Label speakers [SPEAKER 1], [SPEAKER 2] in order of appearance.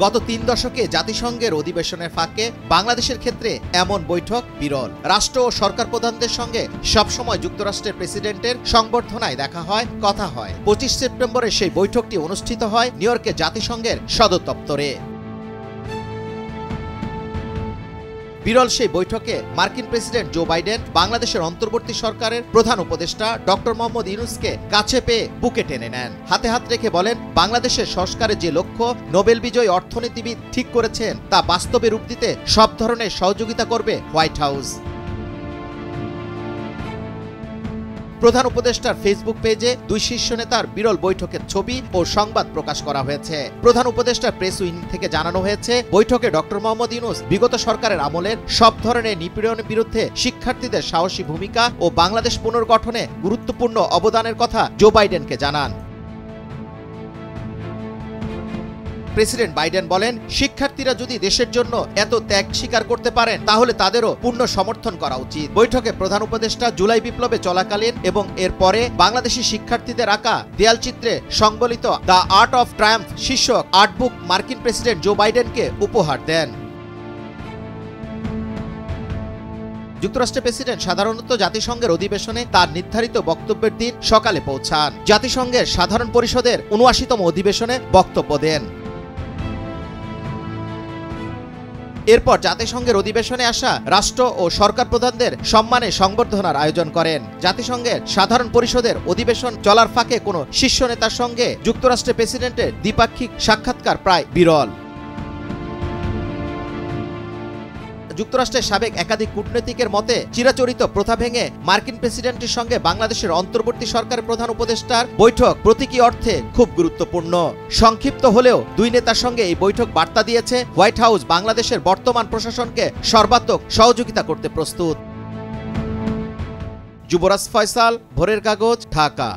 [SPEAKER 1] গত ৩ দশকে জাতিসংঘের অধিবেশনের ফাঁকে বাংলাদেশের ক্ষেত্রে এমন বৈঠক বিরল। রাষ্ট্র ও সরকার প্রধানদের সঙ্গে সবসময় যুক্তরাষ্ট্রের প্রেসিডেন্টের সংবর্ধনায় দেখা হয়, কথা হয়। ২৫ সেপ্টেম্বরে সেই বৈঠকটি অনুষ্ঠিত হয় নিউ ইয়র্কে জাতিসংঘের সদর দপ্তরে। বিরল সেই বৈঠকে মার্কিন প্রেসিডেন্ট জো বাইডেন বাংলাদেশের অন্তর্বর্তী সরকারের প্রধান উপদেষ্টা ডক্টর মোহাম্মদ ইউনূসকে কাছে পেয়ে বুকে টেনে নেন। হাতে হাত রেখে বলেন, বাংলাদেশের সংস্কারের যে লক্ষ্য নোবেল বিজয়ী অর্থনীতিবিদ ঠিক করেছেন তা বাস্তবে রূপ দিতে সব ধরনের সহযোগিতা করবে হোয়াইট হাউস। প্রধান উপদেষ্টার ফেসবুক পেজে দুই শীর্ষ নেতার বিরল বৈঠকের ছবি ও সংবাদ প্রকাশ করা হয়েছে। প্রধান উপদেষ্টার প্রেস উইং থেকে জানানো হয়েছে, বৈঠকে ডক্টর মোহাম্মদ ইউনূস বিগত সরকারের আমলের সব ধরনের নিপীড়নের বিরুদ্ধে শিক্ষার্থীদের সাহসী ভূমিকা ও বাংলাদেশ পুনর্গঠনে গুরুত্বপূর্ণ অবদানের কথা জো বাইডেনকে জানান। প্রেসিডেন্ট বাইডেন বলেন, শিক্ষার্থীরা যদি দেশের জন্য এত ত্যাগ স্বীকার করতে পারেন তাহলে তাদেরও পূর্ণ সমর্থন করা উচিত। বৈঠকে প্রধান উপদেষ্টা জুলাই বিপ্লবে চলাকালীন এবং এর পরে বাংলাদেশি শিক্ষার্থীদের আঁকা দেয়ালচিত্রে সংবলিত দ্য আর্ট অফ ট্রায়াম্ফ শীর্ষক আর্টবুক মার্কিন প্রেসিডেন্ট জো বাইডেনকে উপহার দেন। যুক্তরাষ্ট্রের প্রেসিডেন্ট সাধারণত জাতিসংঘের অধিবেশনে তার নির্ধারিত বক্তব্যের দিন সকালে পৌঁছান। জাতিসংঘের সাধারণ পরিষদের ৭৯তম অধিবেশনে বক্তব্য দেন। এরপর জাতিসংঘের অধিবেশনে আসা রাষ্ট্র ও সরকার প্রধানদের সম্মানে সংবর্ধনার আয়োজন করেন। জাতিসংঘের সাধারণ পরিষদের অধিবেশন চলার ফাঁকে কোনো শীর্ষ নেতার সঙ্গে যুক্তরাষ্ট্রের প্রেসিডেন্টের দ্বিপাক্ষিক সাক্ষাৎকার প্রায় বিরল। যুক্তরাষ্ট্রের সাবেক একাধিক কূটনীতিকের মতে, চিরাচরিত প্রথা ভেঙে মার্কিন প্রেসিডেন্টের সঙ্গে বাংলাদেশের অন্তর্বর্তী সরকারের প্রধান উপদেষ্টার বৈঠক প্রতীকী অর্থে খুব গুরুত্বপূর্ণ। সংক্ষিপ্ত হলেও দুই নেতার সঙ্গে এই বৈঠক বার্তা দিয়েছে হোয়াইট হাউস বাংলাদেশের বর্তমান প্রশাসনকে সর্বাত্মক সহযোগিতা করতে প্রস্তুত। যুবরাজ ফয়সাল, ভোরের কাগজ, ঢাকা।